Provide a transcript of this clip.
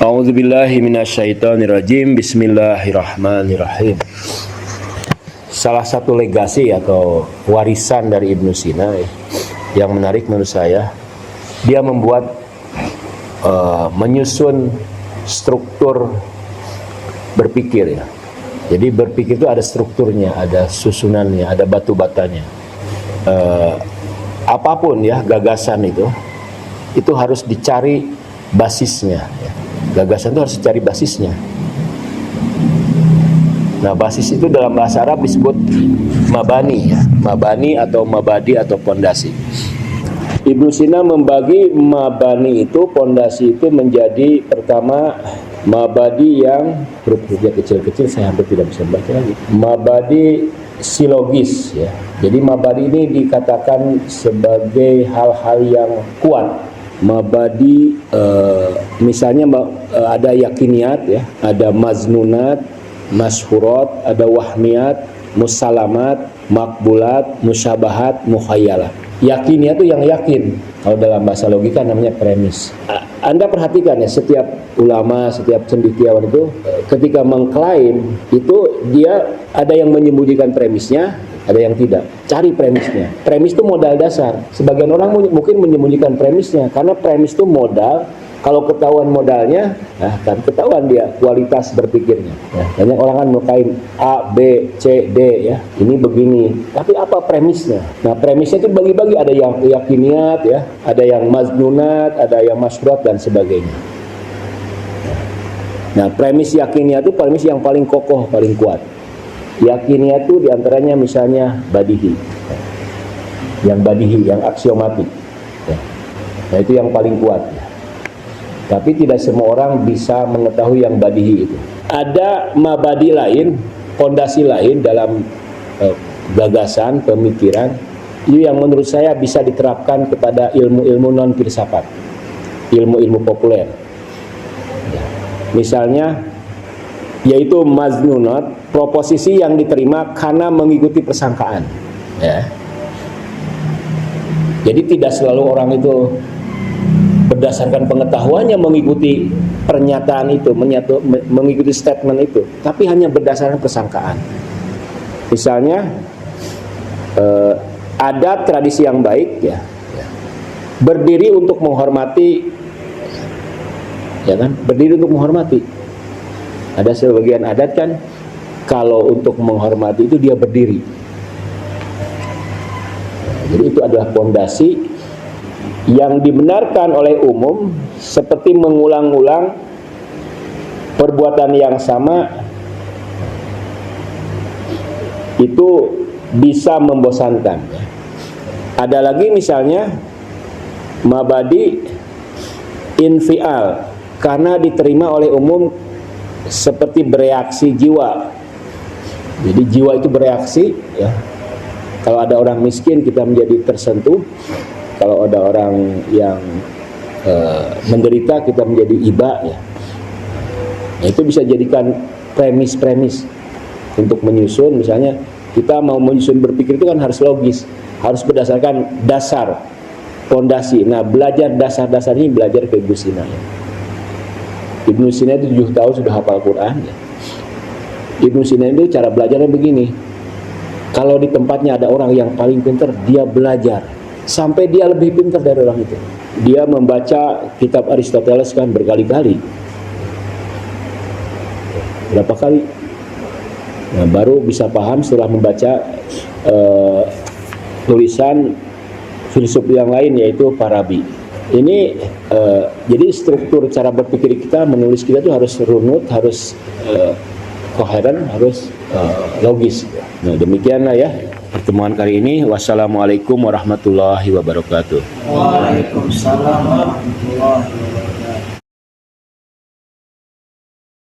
A'udzubillahi minasyaitonirrajim. Bismillahirrahmanirrahim. Salah satu legasi atau warisan dari Ibnu Sina yang menarik menurut saya, dia membuat menyusun struktur berpikir ya. Jadi berpikir itu ada strukturnya, ada susunannya, ada batu-batanya. Apapun ya gagasan itu harus dicari basisnya ya. Gagasan itu harus dicari basisnya. Nah, basis itu dalam bahasa Arab disebut mabani ya. Mabani atau mabadi atau pondasi. Ibnu Sina membagi mabani itu, pondasi itu menjadi pertama mabadi yang huruf-hurufnya kecil-kecil, saya hampir tidak bisa baca lagi. Mabadi silogis ya. Jadi mabadi ini dikatakan sebagai hal-hal yang kuat. Mabadi misalnya ada yakiniyat ya, ada maznunat, mashurat, ada wahmiyat, musalamat, makbulat, musyabahat, mukhayalah. Yakiniyat itu yang yakin. Kalau dalam bahasa logika namanya premis. Anda perhatikan ya, setiap ulama, setiap cendekiawan itu ketika mengklaim itu dia ada yang menyembunyikan premisnya, ada yang tidak. Cari premisnya. Premis itu modal dasar. Sebagian orang mungkin menyembunyikan premisnya karena premis itu modal. Kalau ketahuan modalnya, nah kan ketahuan dia kualitas berpikirnya. Ya, banyak orang kan mengklaim A, B, C, D ya. Ini begini. Tapi apa premisnya? Nah, premisnya itu bagi-bagi, ada yang yakiniyat ya, ada yang maznunat, ada yang mashurat dan sebagainya. Nah, premis yakiniyat itu premis yang paling kokoh, paling kuat. Yakiniyat itu diantaranya misalnya badihi. Yang badihi, yang aksiomatik. Ya. Nah, itu yang paling kuat ya. Tapi tidak semua orang bisa mengetahui yang badihi itu. Ada mabadi lain, fondasi lain dalam gagasan, pemikiran, itu yang menurut saya bisa diterapkan kepada ilmu-ilmu non-filsafat, ilmu-ilmu populer. Ya. Misalnya, yaitu maznunat, proposisi yang diterima karena mengikuti persangkaan. Ya. Jadi tidak selalu orang itu berdasarkan pengetahuannya mengikuti pernyataan itu, mengikuti statement itu, tapi hanya berdasarkan persangkaan. Misalnya adat tradisi yang baik ya, berdiri untuk menghormati, ya kan, berdiri untuk menghormati. Ada sebagian adat kan kalau untuk menghormati itu dia berdiri. Jadi itu adalah fondasi yang dibenarkan oleh umum, seperti mengulang-ulang perbuatan yang sama itu bisa membosankan. Ada lagi misalnya mabadi infial, karena diterima oleh umum seperti bereaksi jiwa. Jadi jiwa itu bereaksi ya. Kalau ada orang miskin kita menjadi tersentuh. Kalau ada orang yang menderita kita menjadi iba ya. Nah, itu bisa jadikan premis-premis untuk menyusun. Misalnya kita mau menyusun berpikir itu kan harus logis, harus berdasarkan dasar, fondasi. Nah, belajar dasar-dasar ini belajar ke Ibnu Sina ya. Ibnu Sina itu 7 tahun sudah hafal Quran ya. Ibnu Sina itu cara belajarnya begini. Kalau di tempatnya ada orang yang paling pintar, dia belajar sampai dia lebih pintar dari orang itu. Dia membaca kitab Aristoteles kan berkali-kali. Berapa kali? Nah, baru bisa paham setelah membaca tulisan filsuf yang lain, yaitu Farabi. Ini jadi struktur cara berpikir kita, menulis kita itu harus runut, harus koheren, harus logis. Nah, demikianlah ya pertemuan kali ini. Wassalamualaikum warahmatullahi wabarakatuh. Waalaikumsalam warahmatullahi wabarakatuh.